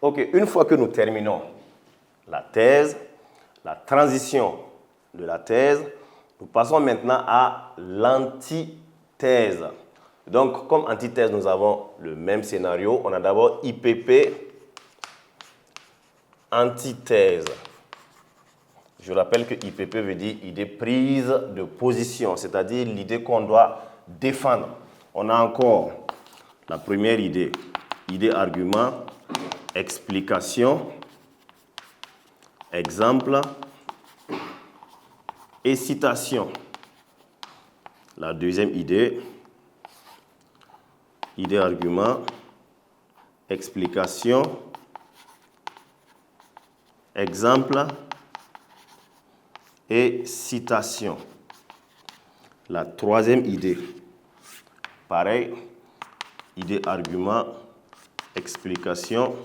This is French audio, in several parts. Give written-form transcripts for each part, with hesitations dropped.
Ok, une fois que nous terminons la thèse, la transition de la thèse, nous passons maintenant à l'antithèse. Donc, comme antithèse, nous avons le même scénario. On a d'abord IPP, antithèse. Je rappelle que IPP veut dire idée prise de position, c'est-à-dire l'idée qu'on doit défendre. On a encore la première idée, idée argument, explication, exemple et citation. La deuxième idée, idée argument, explication, exemple et citation. La troisième idée, pareil, idée argument, explication,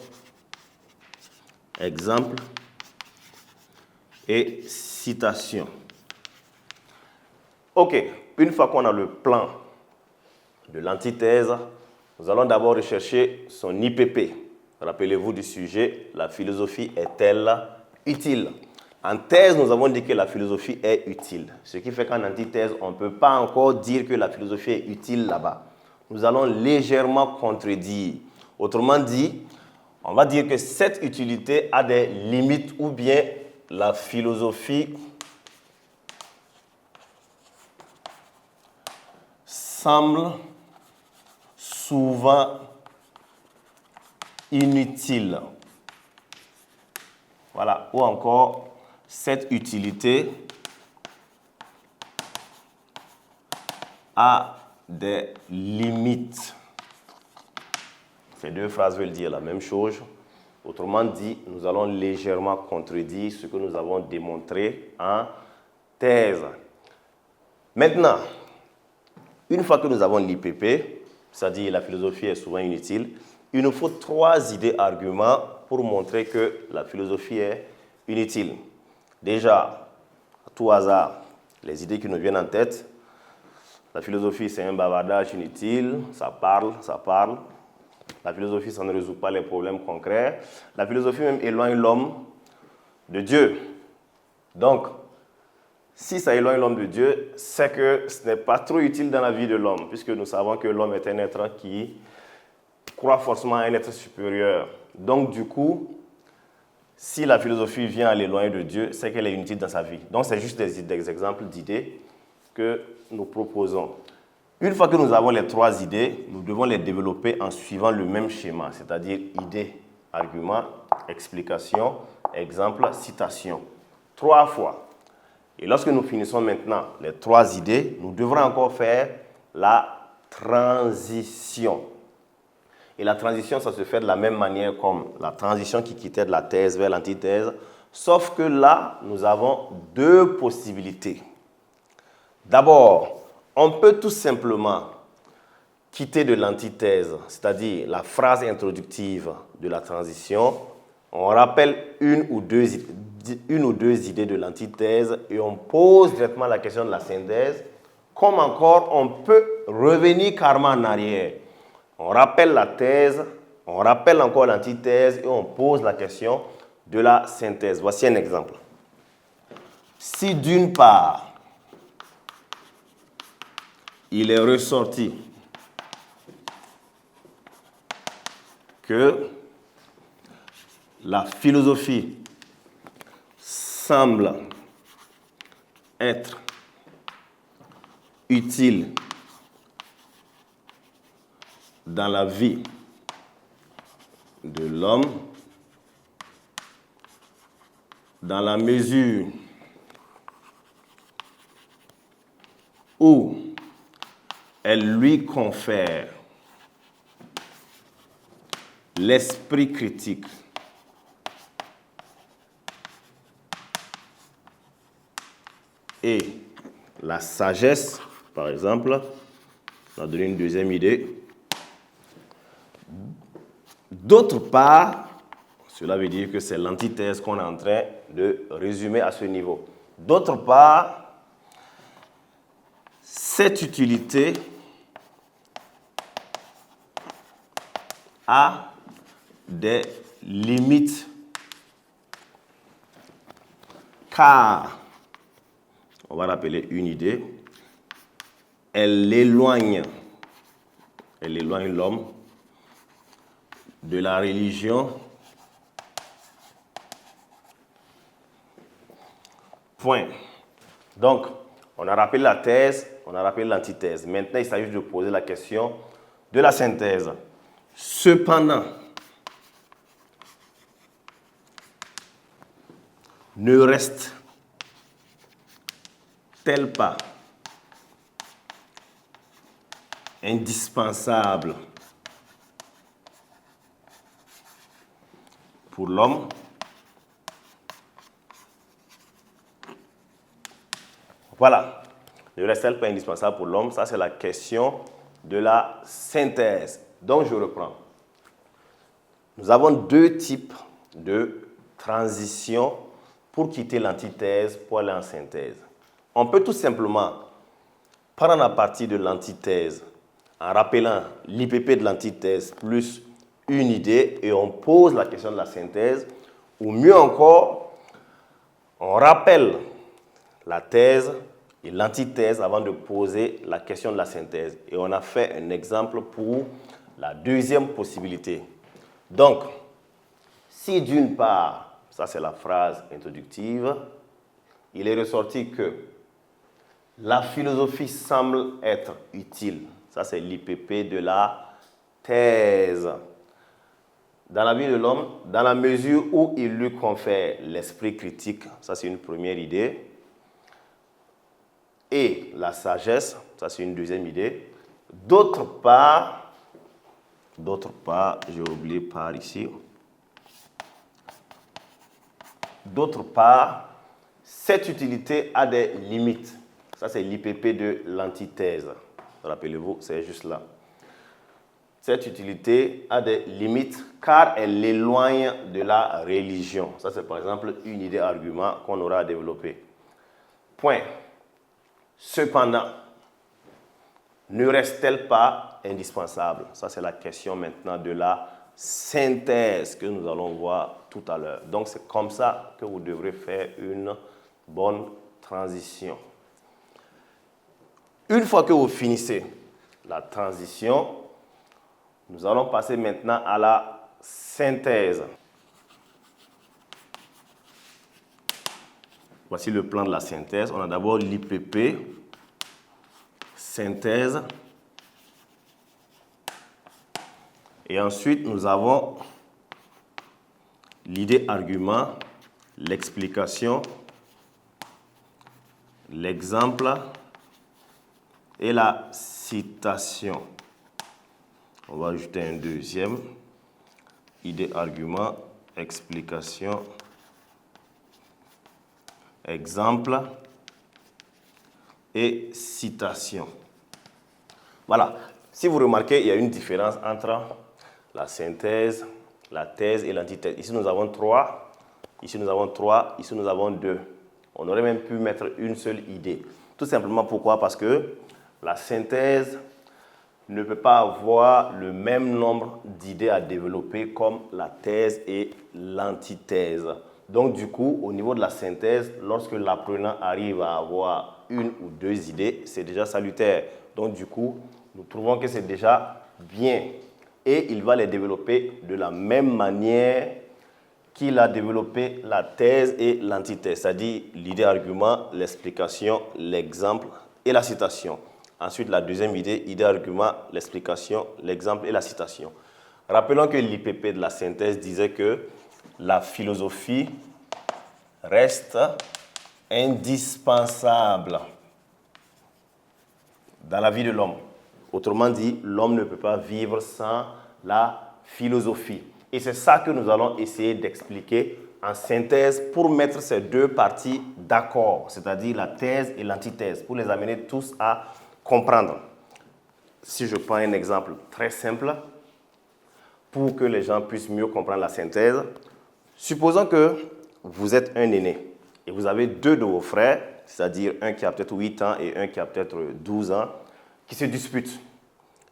exemple et citation. Ok, une fois qu'on a le plan de l'antithèse, nous allons d'abord rechercher son IPP. Rappelez-vous du sujet, la philosophie est-elle utile? En thèse, nous avons dit que la philosophie est utile. Ce qui fait qu'en antithèse, on ne peut pas encore dire que la philosophie est utile là-bas. Nous allons légèrement contredire. Autrement dit, on va dire que cette utilité a des limites ou bien la philosophie semble souvent inutile. Voilà, ou encore, cette utilité a des limites. Ces deux phrases veulent dire la même chose. Autrement dit, nous allons légèrement contredire ce que nous avons démontré en thèse. Maintenant, une fois que nous avons l'IPP, c'est-à-dire la philosophie est souvent inutile, il nous faut 3 idées arguments pour montrer que la philosophie est inutile. Déjà, à tout hasard, les idées qui nous viennent en tête, la philosophie c'est un bavardage inutile, ça parle. La philosophie, ça ne résout pas les problèmes concrets. La philosophie même éloigne l'homme de Dieu. Donc, si ça éloigne l'homme de Dieu, c'est que ce n'est pas trop utile dans la vie de l'homme, puisque nous savons que l'homme est un être qui croit forcément à un être supérieur. Donc, du coup, si la philosophie vient à l'éloigner de Dieu, c'est qu'elle est inutile dans sa vie. Donc, c'est juste des exemples d'idées que nous proposons. Une fois que nous avons les 3 idées, nous devons les développer en suivant le même schéma, c'est-à-dire idée, argument, explication, exemple, citation. 3 fois. Et lorsque nous finissons maintenant les 3 idées, nous devrons encore faire la transition. Et la transition, ça se fait de la même manière comme la transition qui quittait de la thèse vers l'antithèse, sauf que là, nous avons 2 possibilités. D'abord, on peut tout simplement quitter de l'antithèse, c'est-à-dire la phrase introductive de la transition. On rappelle une ou deux idées de l'antithèse et on pose directement la question de la synthèse. Comme encore, on peut revenir carrément en arrière. On rappelle la thèse, on rappelle encore l'antithèse et on pose la question de la synthèse. Voici un exemple. Si d'une part, il est ressorti que la philosophie semble être utile dans la vie de l'homme dans la mesure où elle lui confère l'esprit critique et la sagesse, par exemple. On a donné une deuxième idée. D'autre part, cela veut dire que c'est l'antithèse qu'on est en train de résumer à ce niveau. D'autre part, cette utilité a des limite car, on va l'appeler une idée, elle éloigne l'homme de la religion. Point. Donc, on a rappelé la thèse, on a rappelé l'antithèse. Maintenant, il s'agit de poser la question de la synthèse. Cependant, ne reste-t-elle pas indispensable pour l'homme? Voilà. Ne reste-t-elle pas indispensable pour l'homme? Ça, c'est la question de la synthèse. Donc, je reprends. Nous avons deux types de transition pour quitter l'antithèse pour aller en synthèse. On peut tout simplement prendre la partie de l'antithèse en rappelant l'IPP de l'antithèse plus une idée et on pose la question de la synthèse. Ou mieux encore, on rappelle la thèse et l'antithèse avant de poser la question de la synthèse. Et on a fait un exemple pour la deuxième possibilité. Donc, si d'une part, ça c'est la phrase introductive, il est ressorti que la philosophie semble être utile. Ça c'est l'IPP de la thèse. Dans la vie de l'homme, dans la mesure où il lui confère l'esprit critique, ça c'est une première idée, et la sagesse, ça c'est une deuxième idée. D'autre part, j'ai oublié par ici. D'autre part, cette utilité a des limites. Ça, c'est l'IPP de l'antithèse. Rappelez-vous, c'est juste là. Cette utilité a des limites car elle l'éloigne de la religion. Ça, c'est par exemple une idée argument qu'on aura à développer. Point. Cependant, ne reste-t-elle pas indispensable? Ça, c'est la question maintenant de la synthèse que nous allons voir tout à l'heure. Donc, c'est comme ça que vous devrez faire une bonne transition. Une fois que vous finissez la transition, nous allons passer maintenant à la synthèse. Voici le plan de la synthèse. On a d'abord l'IPP, synthèse. Et ensuite, nous avons l'idée argument, l'explication, l'exemple et la citation. On va ajouter un deuxième. Idée argument, explication, exemple et citation. Voilà. Si vous remarquez, il y a une différence entre la synthèse, la thèse et l'antithèse. Ici, nous avons 3. Ici, nous avons 3. Ici, nous avons 2. On aurait même pu mettre une seule idée. Tout simplement pourquoi? Parce que la synthèse ne peut pas avoir le même nombre d'idées à développer comme la thèse et l'antithèse. Donc, du coup, au niveau de la synthèse, lorsque l'apprenant arrive à avoir une ou deux idées, c'est déjà salutaire. Donc, du coup, nous trouvons que c'est déjà bien. Et il va les développer de la même manière qu'il a développé la thèse et l'antithèse, c'est-à-dire l'idée argument, l'explication, l'exemple et la citation. Ensuite, la deuxième idée, idée argument, l'explication, l'exemple et la citation. Rappelons que l'IPP de la synthèse disait que la philosophie reste indispensable dans la vie de l'homme. Autrement dit, l'homme ne peut pas vivre sans la philosophie. Et c'est ça que nous allons essayer d'expliquer en synthèse pour mettre ces deux parties d'accord, c'est-à-dire la thèse et l'antithèse, pour les amener tous à comprendre. Si je prends un exemple très simple, pour que les gens puissent mieux comprendre la synthèse, supposons que vous êtes un aîné et vous avez deux de vos frères, c'est-à-dire un qui a peut-être 8 ans et un qui a peut-être 12 ans, qui se disputent.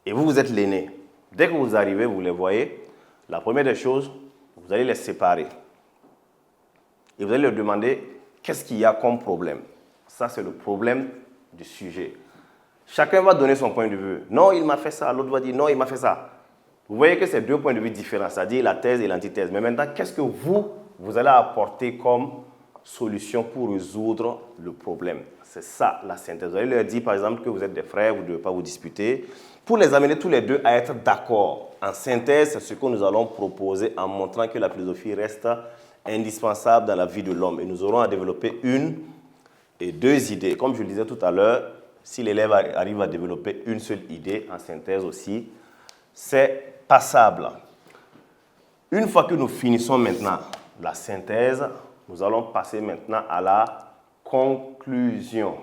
Et vous, vous êtes l'aîné. Dès que vous arrivez, vous les voyez, la première des choses, vous allez les séparer. Et vous allez leur demander qu'est-ce qu'il y a comme problème. Ça, c'est le problème du sujet. Chacun va donner son point de vue. Non, il m'a fait ça. L'autre va dire non, il m'a fait ça. Vous voyez que c'est deux points de vue différents, c'est-à-dire la thèse et l'antithèse. Mais maintenant, qu'est-ce que vous allez apporter comme solution pour résoudre le problème? C'est ça la synthèse. Vous allez leur dire, par exemple, que vous êtes des frères, vous ne devez pas vous disputer, pour les amener tous les deux à être d'accord. En synthèse, c'est ce que nous allons proposer en montrant que la philosophie reste indispensable dans la vie de l'homme. Et nous aurons à développer une et deux idées. Comme je le disais tout à l'heure, si l'élève arrive à développer une seule idée en synthèse aussi, c'est passable. Une fois que nous finissons maintenant la synthèse, nous allons passer maintenant à la conclusion.